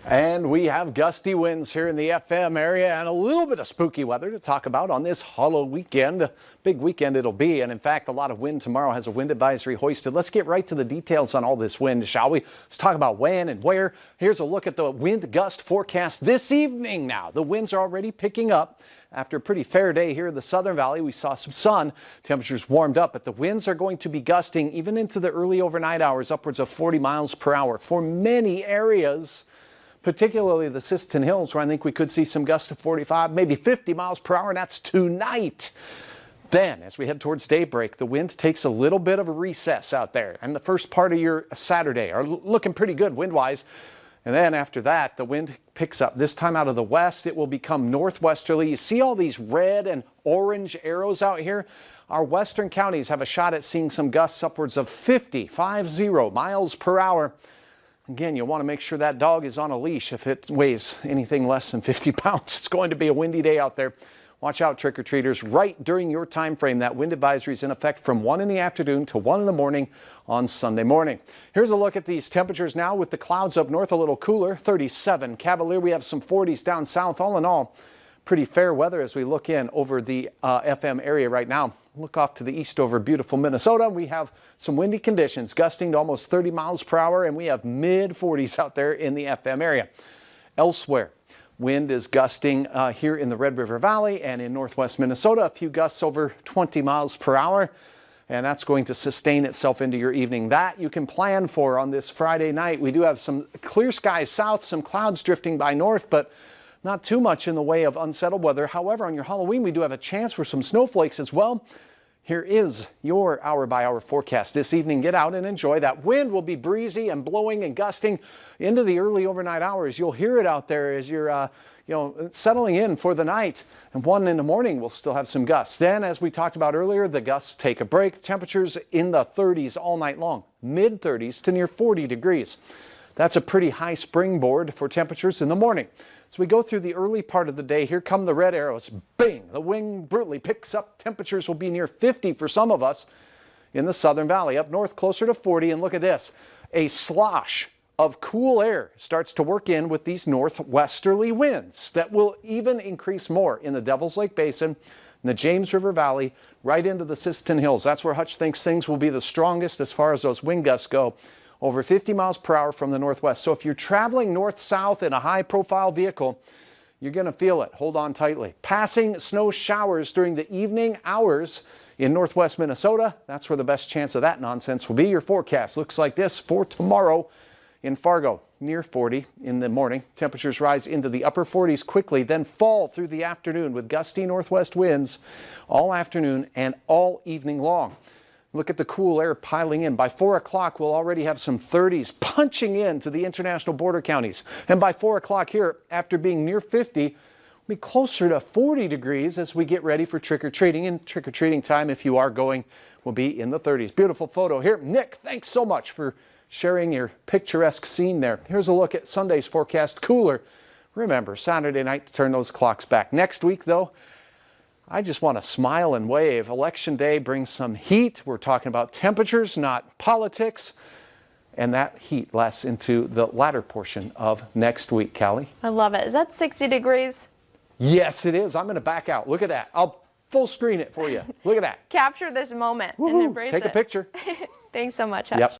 And we have gusty winds here in the FM area and a little bit of spooky weather to talk about on this Halloween weekend. Big weekend it'll be, and in fact, a lot of wind tomorrow. Has a wind advisory hoisted. Let's get right to the details on all this wind, shall we? Let's talk about when and where. Here's a look at the wind gust forecast this evening now. The winds are already picking up. After a pretty fair day here in the Southern Valley, we saw some sun. Temperatures warmed up, but the winds are going to be gusting even into the early overnight hours, upwards of 40 miles per hour for many areas, particularly the Sisseton Hills, where I think we could see some gusts of 45, maybe 50 miles per hour, and that's tonight. Then, as we head towards daybreak, the wind takes a little bit of a recess out there, and the first part of your Saturday are looking pretty good wind-wise. And then after that, the wind picks up, this time out of the west. It will become northwesterly. You see all these red and orange arrows out here? Our western counties have a shot at seeing some gusts upwards of 50 miles per hour. Again, you'll want to make sure that dog is on a leash. If it weighs anything less than 50 pounds, it's going to be a windy day out there. Watch out, trick-or-treaters. Right during your time frame, that wind advisory is in effect from 1 in the afternoon to 1 in the morning on Sunday morning. Here's a look at these temperatures now with the clouds up north a little cooler, 37. Cavalier, we have some 40s down south. All in all, pretty fair weather as we look in over the FM area right now. Look off to the east over beautiful Minnesota. We have some windy conditions, gusting to almost 30 miles per hour, and we have mid-40s out there in the FM area. Elsewhere, wind is gusting here in the Red River Valley and in northwest Minnesota. A few gusts over 20 miles per hour, and that's going to sustain itself into your evening. That you can plan for on this Friday night. We do have some clear skies south, some clouds drifting by north, but not too much in the way of unsettled weather. However, on your Halloween, we do have a chance for some snowflakes as well. Here is your hour-by-hour forecast this evening. Get out and enjoy. That wind will be breezy and blowing and gusting into the early overnight hours. You'll hear it out there as you're settling in for the night. And 1 in the morning, we'll still have some gusts. Then, as we talked about earlier, the gusts take a break. Temperatures in the 30s all night long, mid-30s to near 40 degrees. That's a pretty high springboard for temperatures in the morning. As we go through the early part of the day, here come the red arrows. Bing! The wind brutally picks up. Temperatures will be near 50 for some of us in the Southern Valley. Up north, closer to 40. And look at this. A slosh of cool air starts to work in with these northwesterly winds that will even increase more in the Devil's Lake Basin, in the James River Valley, right into the Sisseton Hills. That's where Hutch thinks things will be the strongest as far as those wind gusts go. Over 50 miles per hour from the northwest. So if you're traveling north-south in a high-profile vehicle, you're going to feel it. Hold on tightly. Passing snow showers during the evening hours in northwest Minnesota. That's where the best chance of that nonsense will be. Your forecast looks like this for tomorrow in Fargo. Near 40 in the morning. Temperatures rise into the upper 40s quickly, then fall through the afternoon with gusty northwest winds all afternoon and all evening long. Look at the cool air piling in. By 4 o'clock, we'll already have some 30s punching into the international border counties. And by 4 o'clock here, after being near 50, we'll be closer to 40 degrees as we get ready for trick-or-treating. And trick-or-treating time, if you are going, will be in the 30s. Beautiful photo here. Nick, thanks so much for sharing your picturesque scene there. Here's a look at Sunday's forecast. Cooler. Remember, Saturday night to turn those clocks back. Next week, though, I just want to smile and wave. Election day brings some heat. We're talking about temperatures, not politics. And that heat lasts into the latter portion of next week, Callie. I love it. Is that 60 degrees? Yes, it is. I'm going to back out. Look at that. I'll full screen it for you. Look at that. Capture this moment and embrace it. Take a picture. Thanks so much, Hutch. Yep.